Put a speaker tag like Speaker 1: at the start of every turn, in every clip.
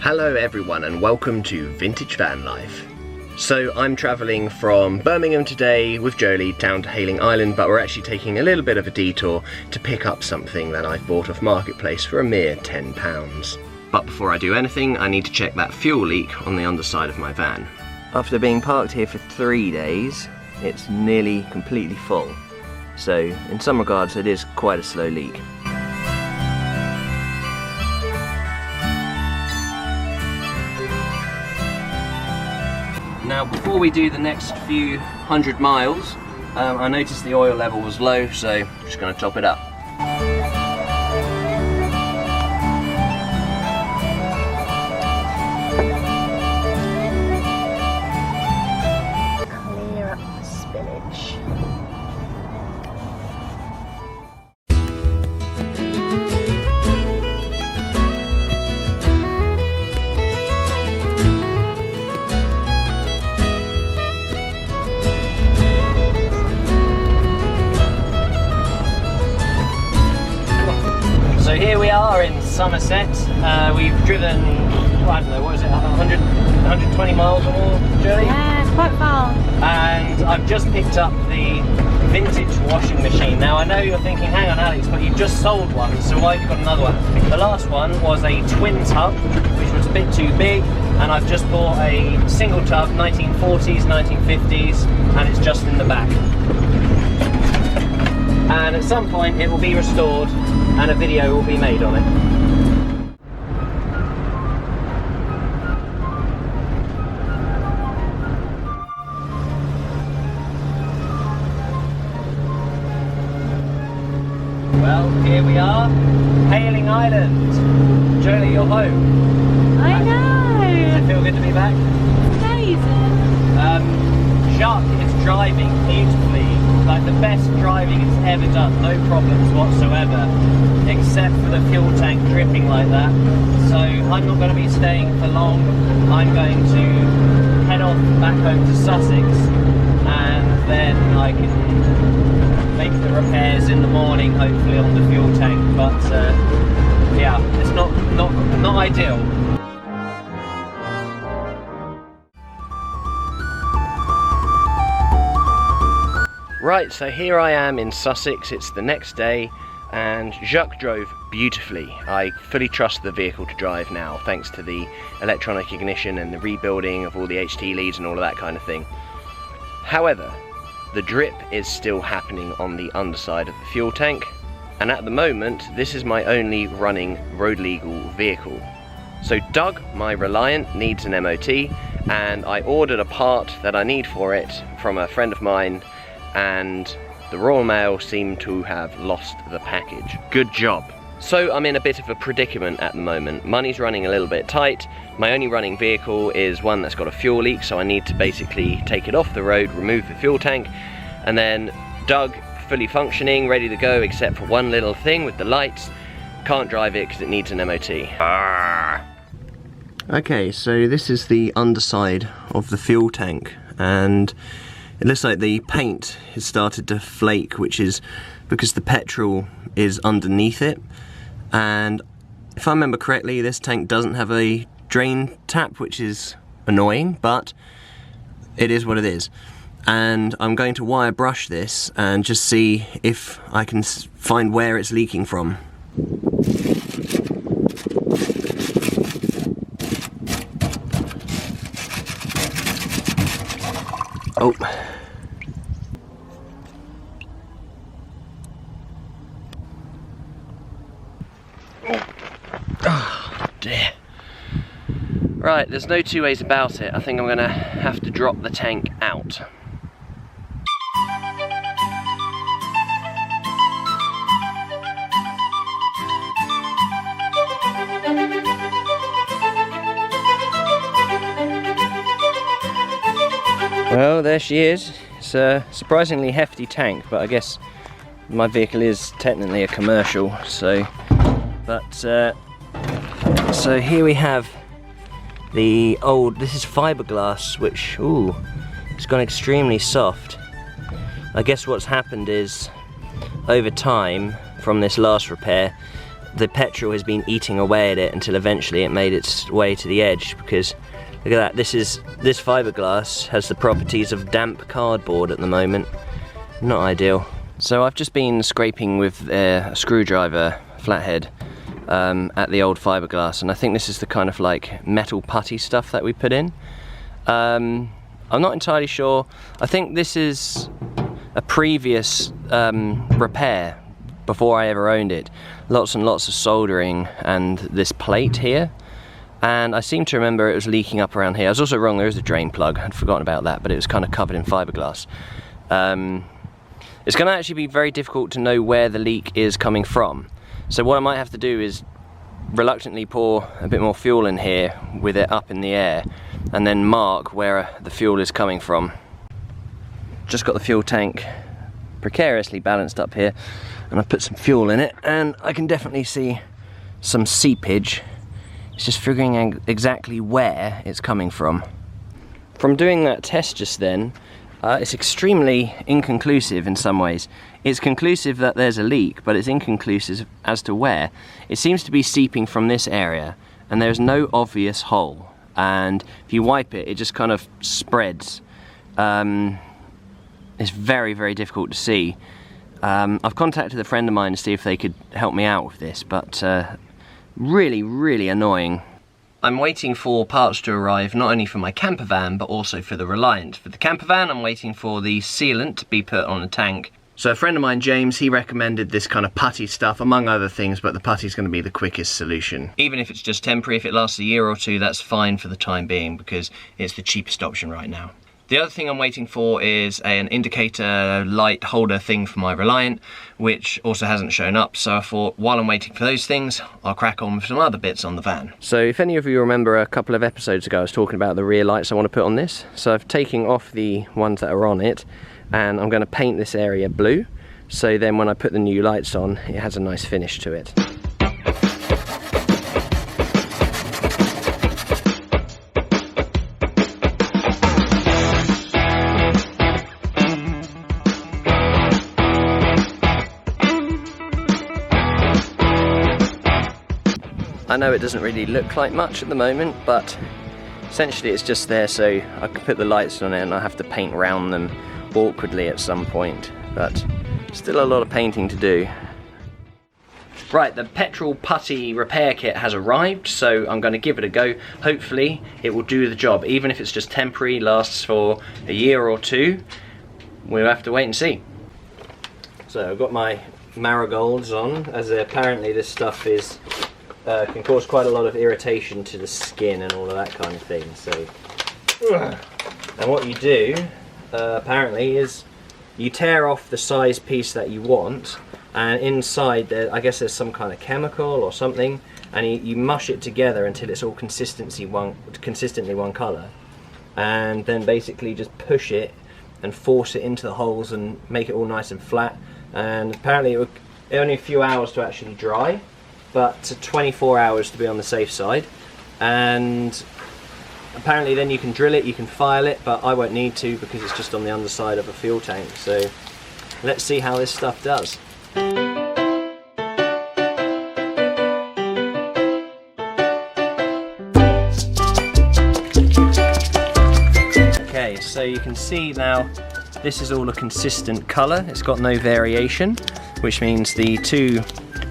Speaker 1: Hello everyone and welcome to Vintage Van Life. So I'm travelling from Birmingham today with Jolie down to Hayling Island, but we're actually taking a little bit of a detour to pick up something that I've bought off Marketplace for a mere £10. But before I do anything, I need to check that fuel leak on the underside of my van. After being parked here for 3 days, it's nearly completely full. So in some regards it is quite a slow leak. Now before we do the next few 100 miles, I noticed the oil level was low, so I'm just going to top it up.
Speaker 2: Clear up the spillage.
Speaker 1: So here we are in Somerset. We've driven, I don't know, what is it, 120 miles or more, Jolie?
Speaker 2: Yeah, it's quite far.
Speaker 1: And I've just picked up the vintage washing machine. Now I know you're thinking, hang on Alex, but you've just sold one, so why have you got another one? The last one was a twin tub, which was a bit too big, and I've just bought a single tub, 1940s, 1950s, and it's just in the back. And at some point it will be restored and a video will be made on it. Well, here we are, Hayling Island. Jolie, you're home.
Speaker 2: I know.
Speaker 1: Does it feel good to be back?
Speaker 2: Amazing.
Speaker 1: Jacques is driving beautifully, like the best driving it's ever done, no problems whatsoever, except for the fuel tank dripping like that. So I'm not going to be staying for long. I'm going to head off back home to Sussex, and then I can make the repairs in the morning, hopefully on the fuel tank. But yeah, it's not ideal. Right, so here I am in Sussex, it's the next day, and Jacques drove beautifully. I fully trust the vehicle to drive now, thanks to the electronic ignition and the rebuilding of all the HT leads and all of that kind of thing. However, the drip is still happening on the underside of the fuel tank, and at the moment, this is my only running road legal vehicle. So Doug, my Reliant, needs an MOT, and I ordered a part that I need for it from a friend of mine, and the Royal Mail seemed to have lost the package. Good job. So I'm in a bit of a predicament at the moment. Money's running a little bit tight. My only running vehicle is one that's got a fuel leak, so I need to basically take it off the road, remove the fuel tank, and then Doug, fully functioning, ready to go, except for one little thing with the lights. Can't drive it because it needs an MOT. Okay, so this is the underside of the fuel tank, and it looks like the paint has started to flake, which is because the petrol is underneath it. And if I remember correctly, this tank doesn't have a drain tap, which is annoying, but it is what it is. And I'm going to wire brush this and just see if I can find where it's leaking from. Oh. Oh dear. Right, there's no two ways about it. I think I'm gonna have to drop the tank out. Well, there she is. It's a surprisingly hefty tank, but I guess my vehicle is technically a commercial, so so here we have the old, this is fiberglass, which, ooh, it's gone extremely soft. I guess what's happened is, over time, from this last repair, the petrol has been eating away at it until eventually it made its way to the edge, because look at that, this fiberglass has the properties of damp cardboard at the moment. Not ideal. So I've just been scraping with a screwdriver flathead at the old fiberglass, and I think this is the kind of like metal putty stuff that we put in. I'm not entirely sure. I think this is a previous repair before I ever owned it. Lots and lots of soldering and this plate here, and I seem to remember it was leaking up around here. I was also wrong, there is a drain plug, I'd forgotten about that, but it was kind of covered in fiberglass. It's going to actually be very difficult to know where the leak is coming from. So what I might have to do is reluctantly pour a bit more fuel in here with it up in the air, and then mark where the fuel is coming from. Just got the fuel tank precariously balanced up here, and I put some fuel in it, and I can definitely see some seepage. It's just figuring out exactly where it's coming from. From doing that test just then, it's extremely inconclusive in some ways. It's conclusive that there's a leak, but it's inconclusive as to where. It seems to be seeping from this area, and there's no obvious hole. And if you wipe it, it just kind of spreads. It's very, very difficult to see. I've contacted a friend of mine to see if they could help me out with this, but really, really annoying. I'm waiting for parts to arrive, not only for my camper van, but also for the Reliant. For the camper van, I'm waiting for the sealant to be put on the tank. So a friend of mine, James, he recommended this kind of putty stuff, among other things, but the putty's going to be the quickest solution. Even if it's just temporary, if it lasts a year or two, that's fine for the time being, because it's the cheapest option right now. The other thing I'm waiting for is an indicator light holder thing for my Reliant, which also hasn't shown up. So I thought, while I'm waiting for those things, I'll crack on with some other bits on the van. So if any of you remember a couple of episodes ago, I was talking about the rear lights I want to put on this. So I've taken off the ones that are on it, and I'm going to paint this area blue. So then when I put the new lights on, it has a nice finish to it. I know it doesn't really look like much at the moment, but essentially it's just there so I can put the lights on it, and I have to paint around them awkwardly at some point, but still a lot of painting to do. Right, the Petrol putty repair kit has arrived, so I'm going to give it a go. Hopefully it will do the job, even if it's just temporary, lasts for a year or two. We'll have to wait and see. So I've got my marigolds on, as apparently this stuff is can cause quite a lot of irritation to the skin and all of that kind of thing. So, and what you do apparently is you tear off the size piece that you want, and inside there, I guess there's some kind of chemical or something, and you mush it together until it's all consistently one colour, and then basically just push it and force it into the holes and make it all nice and flat. And apparently it only a few hours to actually dry, but 24 hours to be on the safe side. And apparently then you can drill it, you can file it, but I won't need to because it's just on the underside of a fuel tank. So let's see how this stuff does. Okay, so you can see now this is all a consistent colour, it's got no variation, which means the two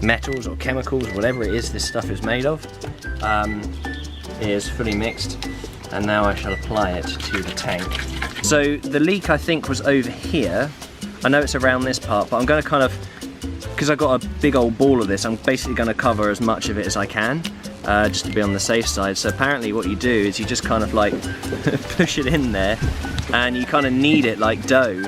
Speaker 1: metals or chemicals, whatever it is this stuff is made of, is fully mixed, and now I shall apply it to the tank. So the leak I think was over here. I know it's around this part, but I'm going to kind of, because I've got a big old ball of this, I'm basically going to cover as much of it as I can, just to be on the safe side. So apparently what you do is you just kind of like push it in there, and you kind of knead it like dough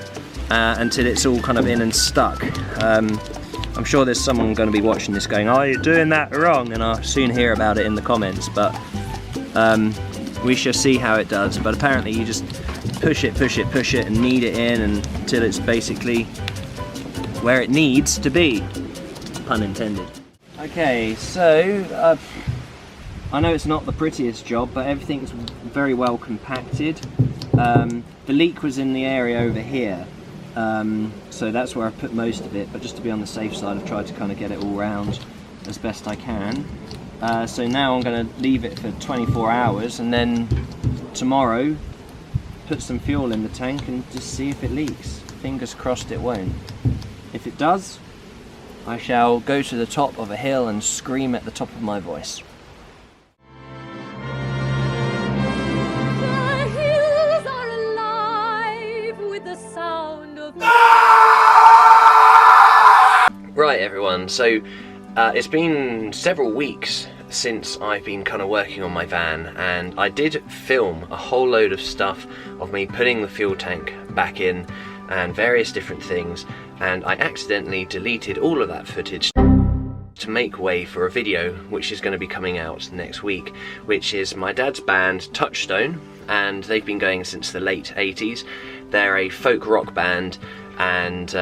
Speaker 1: until it's all kind of in and stuck. I'm sure there's someone going to be watching this going, oh, you're doing that wrong, and I'll soon hear about it in the comments, but we shall see how it does. But apparently you just push it and knead it in until it's basically where it needs to be, pun intended. Okay, so I know it's not the prettiest job, but everything's very well compacted. The leak was in the area over here, so that's where I put most of it, but just to be on the safe side I've tried to kind of get it all round. as best I can. So now I'm going to leave it for 24 hours and then tomorrow put some fuel in the tank and just see if it leaks. Fingers crossed it won't. If it does, I shall go to the top of a hill and scream at the top of my voice.
Speaker 2: The hills are alive with the sound of...
Speaker 1: Right everyone, so it's been several weeks since I've been kind of working on my van, and I did film a whole load of stuff of me putting the fuel tank back in and various different things, and I accidentally deleted all of that footage to make way for a video which is going to be coming out next week, which is my dad's band Touchstone, and they've been going since the late 80s. They're a folk rock band, and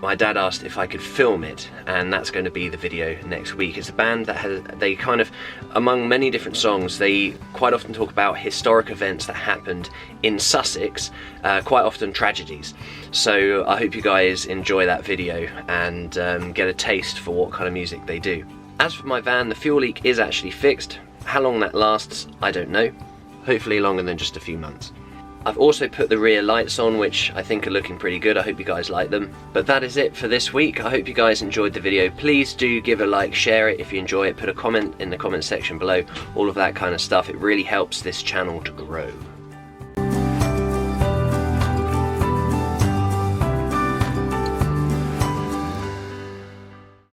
Speaker 1: my dad asked if I could film it, and that's going to be the video next week. It's a band that they kind of, among many different songs, they quite often talk about historic events that happened in Sussex, quite often tragedies. So I hope you guys enjoy that video and get a taste for what kind of music they do. As for my van, the fuel leak is actually fixed. How long that lasts, I don't know. Hopefully longer than just a few months. I've also put the rear lights on, which I think are looking pretty good. I hope you guys like them. But that is it for this week. I hope you guys enjoyed the video. Please do give a like, share it if you enjoy it, put a comment in the comment section below, all of that kind of stuff. It really helps this channel to grow.